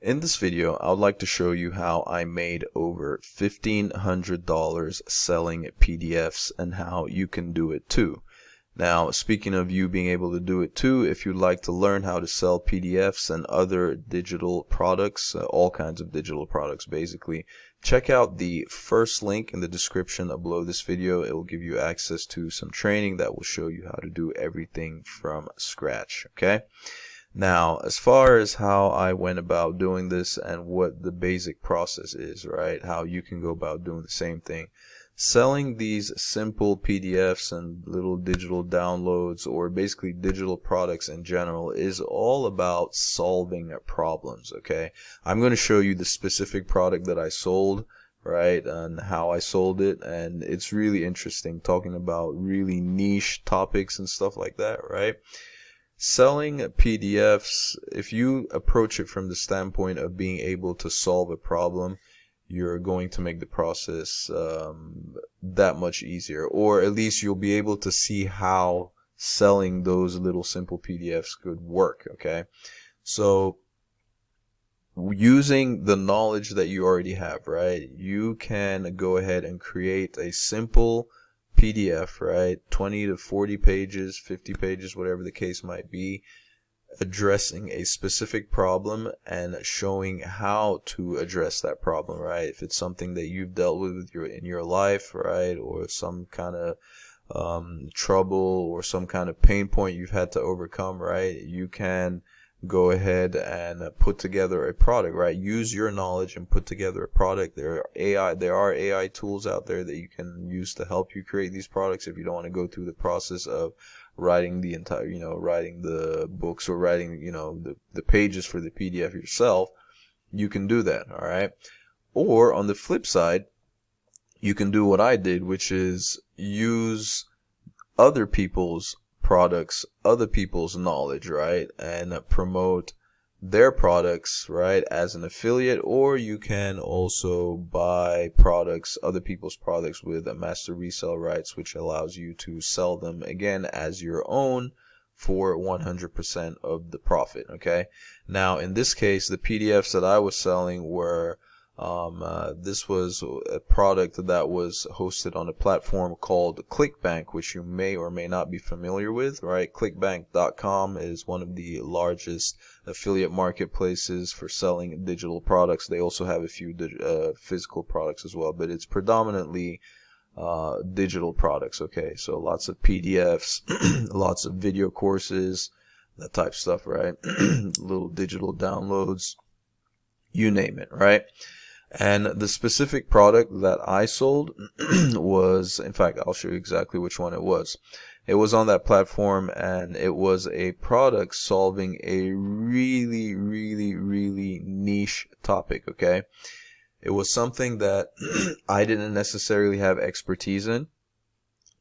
In this video, I would like to show you how I made over $1,500 selling PDFs and how you can do it too. Now, speaking of you being able to do it too, if you'd like to learn how to sell PDFs and other digital products, all kinds of digital products basically, check out the first link in the description below this video. It will give you access to some training that will show you how to do everything from scratch, okay? Now, as far as how I went about doing this and what the basic process is, right? How you can go about doing the same thing. Selling these simple PDFs and little digital downloads, or basically digital products in general, is all about solving problems, okay? I'm going to show you the specific product that I sold, right, and how I sold it, and it's really interesting talking about really niche topics and stuff like that, right? Selling PDFs, if you approach it from the standpoint of being able to solve a problem, you're going to make the process that much easier, or at least you'll be able to see how selling those little simple PDFs could work, okay? So using the knowledge that you already have, right, you can go ahead and create a simple PDF, right, 20 to 40 pages, 50 pages, whatever the case might be, addressing a specific problem and showing how to address that problem, right? If it's something that you've dealt with in your life, right, or some kind of trouble or some kind of pain point you've had to overcome, right, you can go ahead and put together a product, right? Use your knowledge and put together a product. There are AI tools out there that you can use to help you create these products if you don't want to go through the process of writing the entire, writing the books or writing, the pages for the PDF yourself. You can do that, all right? Or on the flip side, you can do what I did, which is use other people's products, other people's knowledge, right, and promote their products, right, as an affiliate. Or you can also buy products, other people's products, with a master resale rights, which allows you to sell them again as your own for 100% of the profit, okay? Now, in this case, the PDFs that I was selling were this was a product that was hosted on a platform called ClickBank, which you may or may not be familiar with, right? ClickBank.com is one of the largest affiliate marketplaces for selling digital products. They also have a few physical products as well, but it's predominantly digital products, okay? So lots of PDFs, lots of video courses, that type of stuff, right? Little digital downloads, you name it, right? And the specific product that I sold was, in fact, I'll show you exactly which one it was. It was on that platform, and it was a product solving a really, really, really niche topic, okay? It was something that I didn't necessarily have expertise in,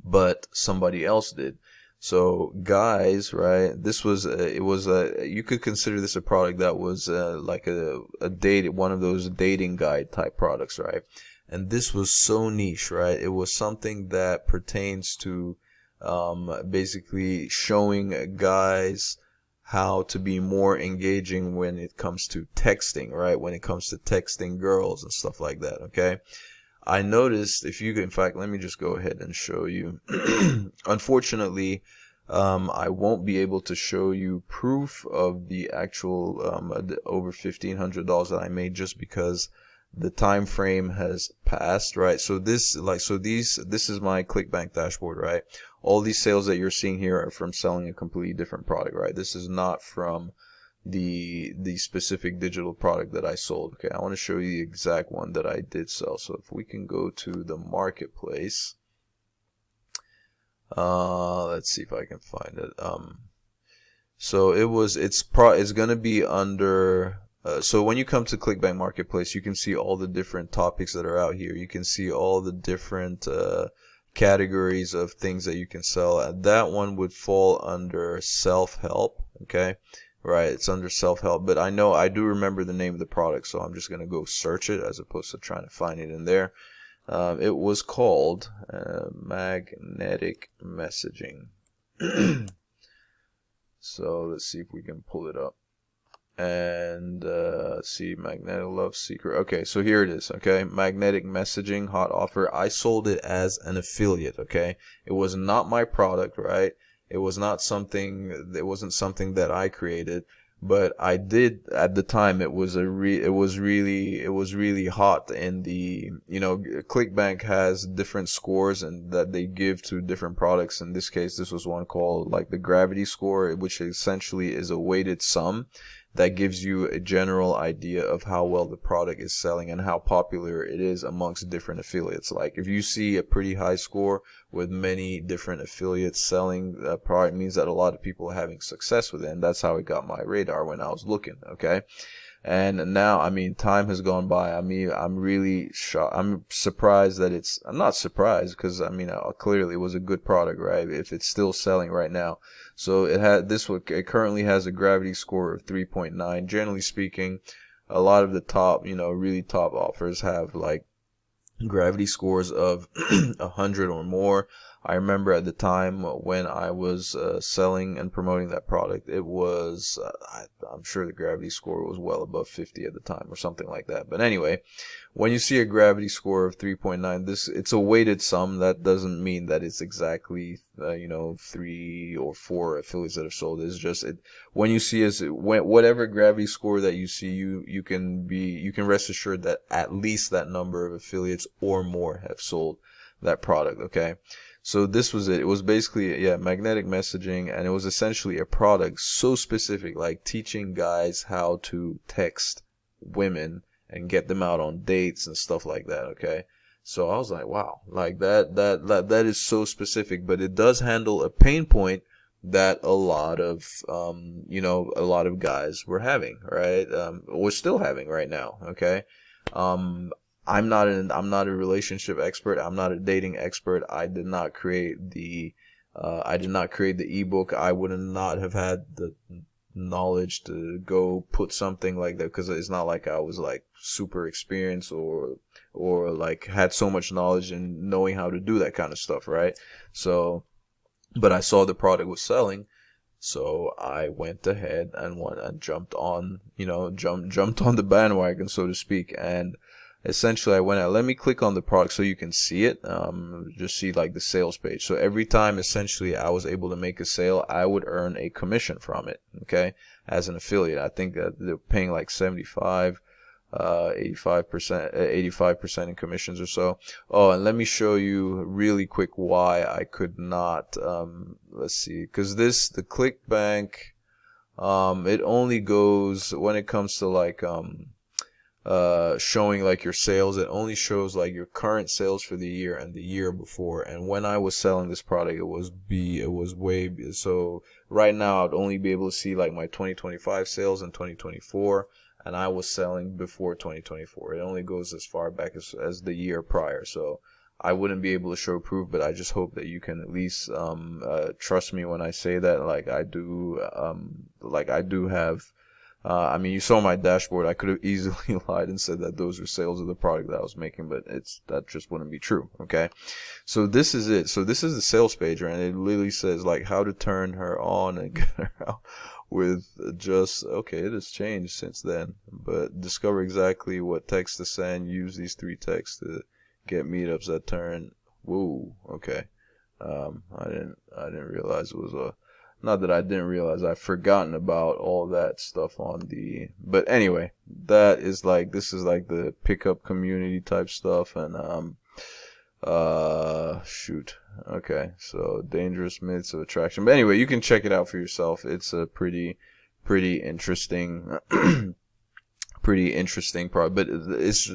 but somebody else did. So guys, right, this was you could consider this a product that was like one of those dating guide type products, right? And this was so niche, right? It was something that pertains to basically showing guys how to be more engaging when it comes to texting, right? When it comes to texting girls and stuff like that, okay? I noticed, in fact, let me just go ahead and show you. Unfortunately, I won't be able to show you proof of the actual over $1,500 that I made, just because the time frame has passed, right? So this is my ClickBank dashboard, right? All these sales that you're seeing here are from selling a completely different product, right? This is not from the specific digital product that I sold. Okay, I want to show you the exact one that I did sell. So if we can go to the marketplace, let's see if I can find it. So it's going to be under so when you come to ClickBank Marketplace, you can see all the different topics that are out here. You can see all the different categories of things that you can sell. That one would fall under self-help, okay? Right, it's under self-help, but I do remember the name of the product, so I'm just going to go search it as opposed to trying to find it in there. It was called magnetic messaging. So let's see if we can pull it up. And let's see, Magnetic Love Secret. Okay, so here it is. Okay, Magnetic Messaging Hot Offer. I sold it as an affiliate. Okay, it was not my product, right? It was not something. It wasn't something that I created. But I did at the time. It was really hot in the, ClickBank has different scores and that they give to different products. In this case, this was one called like the Gravity Score, which essentially is a weighted sum that gives you a general idea of how well the product is selling and how popular it is amongst different affiliates. Like if you see a pretty high score with many different affiliates selling the product, means that a lot of people are having success with it. And that's how it got my radar when I was looking. Okay. And now, I mean, time has gone by. I mean, I'm really shocked. I'm surprised that I'm not surprised because, I mean, clearly it was a good product, right? If it's still selling right now. So it currently has a Gravity Score of 3.9. Generally speaking, a lot of the top, really top offers have like Gravity Scores of 100 or more. I remember at the time when I was selling and promoting that product, it was, I'm sure the Gravity Score was well above 50 at the time or something like that. But anyway, when you see a Gravity Score of 3.9, it's a weighted sum. That doesn't mean that it's exactly, 3 or 4 affiliates that have sold. It's just, when you see whatever Gravity Score that you see, you can rest assured that at least that number of affiliates or more have sold that product. Okay. So this was it. It was basically, magnetic messaging, and it was essentially a product so specific, like teaching guys how to text women and get them out on dates and stuff like that. Okay. So I was like, wow, like that is so specific, but it does handle a pain point that a lot of, a lot of guys were having, right? We're still having right now. Okay. I'm not a relationship expert. I'm not a dating expert. I did not create the ebook. I would not have had the knowledge to go put something like that, because it's not like I was like super experienced or like had so much knowledge in knowing how to do that kind of stuff, right? So, but I saw the product was selling, so I went ahead and jumped on, jumped on the bandwagon, so to speak. And essentially I went out, let me click on the product so you can see it, just see like the sales page. So every time essentially I was able to make a sale, I would earn a commission from it, okay, as an affiliate. I think that they're paying like 75, 85% in commissions or so. Oh, and let me show you really quick why I could not, let's see, because the ClickBank, it only goes, when it comes to like, showing like your sales, it only shows like your current sales for the year and the year before. And when I was selling this product, it was way, so right now I'd only be able to see like my 2025 sales and 2024, and I was selling before 2024. It only goes as far back as the year prior, so I wouldn't be able to show proof, but I just hope that you can at least trust me when I say that, like I do have. I mean, you saw my dashboard. I could have easily lied and said that those were sales of the product that I was making, but that just wouldn't be true. Okay. So this is it. So this is the sales page, and it literally says like how to turn her on and get her out with just, okay, it has changed since then, but discover exactly what text to send. Use these 3 texts to get meetups that turn. Whoa. Okay. I didn't realize it was not that I didn't realize, I've forgotten about all that stuff but anyway, this is like the pickup community type stuff. And shoot, okay, so dangerous myths of attraction. But anyway, you can check it out for yourself. It's a pretty interesting pretty interesting product, but it's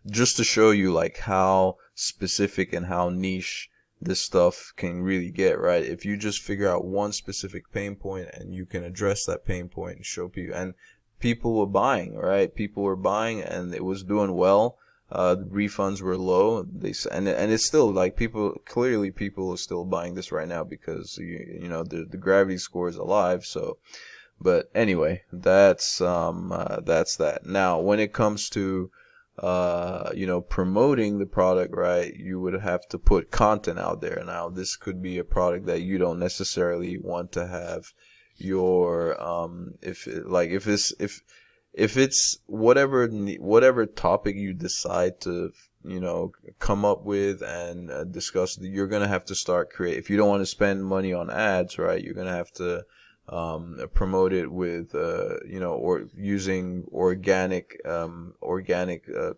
just to show you like how specific and how niche this stuff can really get, right? If you just figure out one specific pain point and you can address that pain point and show people, and people were buying, right? People were buying and it was doing well. The refunds were low. And it's still like people are still buying this right now because the Gravity Score is alive. So, but anyway, that's that. Now, when it comes to promoting the product, right, you would have to put content out there. Now, this could be a product that you don't necessarily want to have your, if if it's whatever topic you decide to, come up with and discuss, you're gonna have to start create. If you don't want to spend money on ads, right, you're gonna have to promote it with, or using organic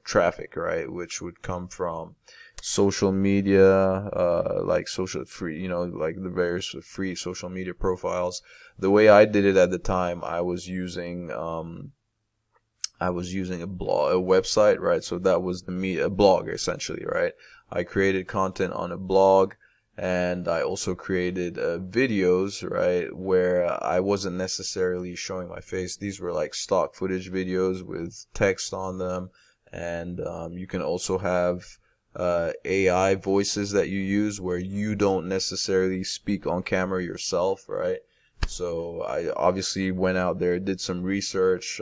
traffic, right, which would come from social media, like social free, like the various free social media profiles. The way I did it at the time, I was using a blog, a website, right? So that was a blog essentially, right? I created content on a blog, and I also created videos, right, where I wasn't necessarily showing my face. These were like stock footage videos with text on them, and you can also have AI voices that you use where you don't necessarily speak on camera yourself, right? So I obviously went out there, did some research,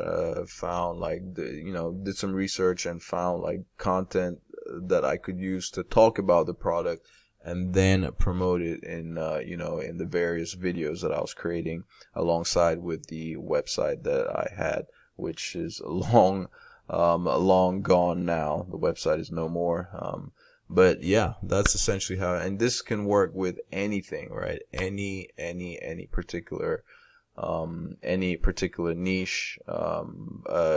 found did some research and found like content that I could use to talk about the product, and then promote it in, in the various videos that I was creating alongside with the website that I had, which is long gone now. The website is no more. But yeah, that's essentially how, and this can work with anything, right? Any particular niche,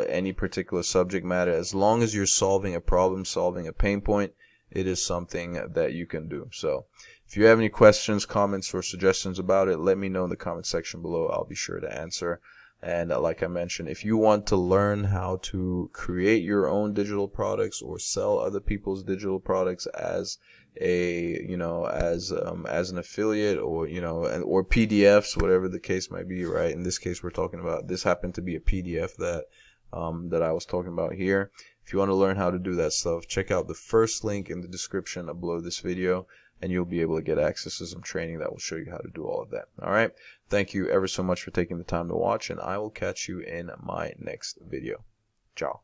any particular subject matter. As long as you're solving a problem, solving a pain point, it is something that you can do. So if you have any questions, comments, or suggestions about it, let me know in the comment section below. I'll be sure to answer. And like I mentioned, if you want to learn how to create your own digital products or sell other people's digital products as as an affiliate, or or PDFs, whatever the case might be, right? In this case, we're talking about, this happened to be a PDF that I was talking about here. If you want to learn how to do that stuff, check out the first link in the description below this video, and you'll be able to get access to some training that will show you how to do all of that. All right. Thank you ever so much for taking the time to watch, and I will catch you in my next video. Ciao.